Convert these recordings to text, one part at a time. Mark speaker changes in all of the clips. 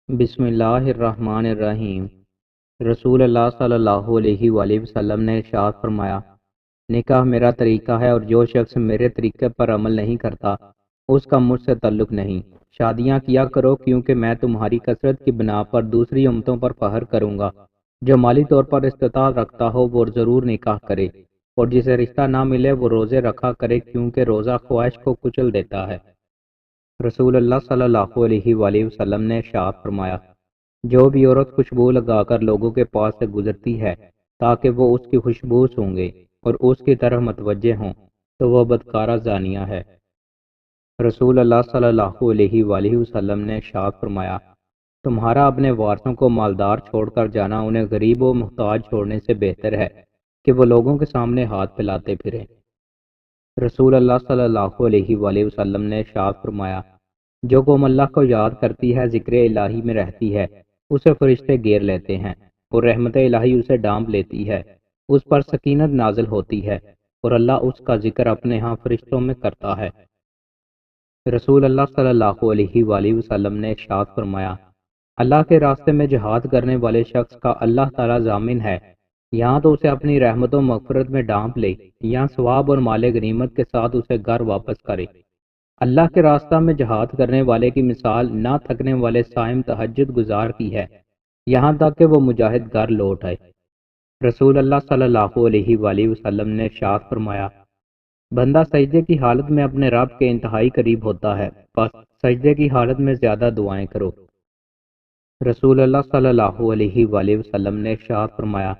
Speaker 1: بسم اللہ الرحمن الرحیم۔ رسول اللہ صلی اللہ علیہ وآلہ وسلم نے ارشاد فرمایا، نکاح میرا طریقہ ہے اور جو شخص میرے طریقے پر عمل نہیں کرتا اس کا مجھ سے تعلق نہیں۔ شادیاں کیا کرو کیونکہ میں تمہاری کثرت کی بنا پر دوسری امتوں پر فخر کروں گا۔ جو مالی طور پر استطاعت رکھتا ہو وہ ضرور نکاح کرے، اور جسے رشتہ نہ ملے وہ روزے رکھا کرے کیونکہ روزہ خواہش کو کچل دیتا ہے۔ رسول اللہ صلی اللہ علیہ وآلہ وسلم نے ارشاد فرمایا، جو بھی عورت خوشبو لگا کر لوگوں کے پاس سے گزرتی ہے تاکہ وہ اس کی خوشبو سونگے اور اس کی طرف متوجہ ہوں تو وہ بدکارہ زانیہ ہے۔ رسول اللہ صلی اللہ علیہ وآلہ وسلم نے ارشاد فرمایا، تمہارا اپنے وارثوں کو مالدار چھوڑ کر جانا انہیں غریب و محتاج چھوڑنے سے بہتر ہے کہ وہ لوگوں کے سامنے ہاتھ پھیلاتے پھریں۔ رسول اللہ صلی اللہ علیہ وآلہ وسلم نے ارشاد فرمایا، جو قوم اللہ کو یاد کرتی ہے، ذکر الہی میں رہتی ہے، اسے فرشتے گھیر لیتے ہیں اور رحمت الہی اسے ڈانپ لیتی ہے، اس پر سکینت نازل ہوتی ہے اور اللہ اس کا ذکر اپنے ہاں فرشتوں میں کرتا ہے۔ رسول اللہ صلی اللہ علیہ وآلہ وسلم نے ارشاد فرمایا، اللہ کے راستے میں جہاد کرنے والے شخص کا اللہ تعالی ضامن ہے، یہاں تو اسے اپنی رحمت و مغفرت میں ڈانپ لے، یہاں ثواب اور مال غنیمت کے ساتھ اسے گھر واپس کرے۔ اللہ کے راستہ میں جہاد کرنے والے کی مثال نہ تھکنے والے صائم تہجد گزار کی ہے، یہاں تک کہ وہ مجاہد گھر لوٹ آئے۔ رسول اللہ صلی اللہ علیہ وآلہ وسلم نے ارشاد فرمایا، بندہ سجدے کی حالت میں اپنے رب کے انتہائی قریب ہوتا ہے، بس سجدے کی حالت میں زیادہ دعائیں کرو۔ رسول اللہ صلی اللہ علیہ وآلہ وسلم نے ارشاد فرمایا،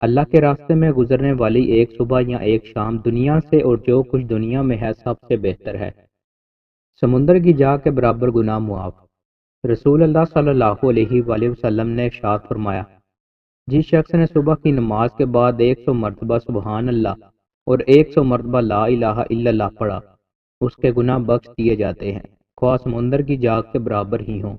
Speaker 1: اللہ کے راستے میں گزرنے والی ایک صبح یا ایک شام دنیا سے اور جو کچھ دنیا میں ہے سب سے بہتر ہے۔ سمندر کی جا کے برابر گناہ معاف۔ رسول اللہ صلی اللہ علیہ وآلہ وسلم نے ارشاد فرمایا، جس شخص نے صبح کی نماز کے بعد 100 مرتبہ سبحان اللہ اور 100 مرتبہ لا الہ الا اللہ پڑھا، اس کے گناہ بخش دیے جاتے ہیں، خواہ سمندر کی جاگ کے برابر ہی ہوں۔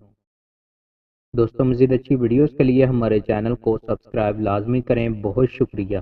Speaker 1: دوستوں، مزید اچھی ویڈیوز کے لیے ہمارے چینل کو سبسکرائب لازمی کریں۔ بہت شکریہ۔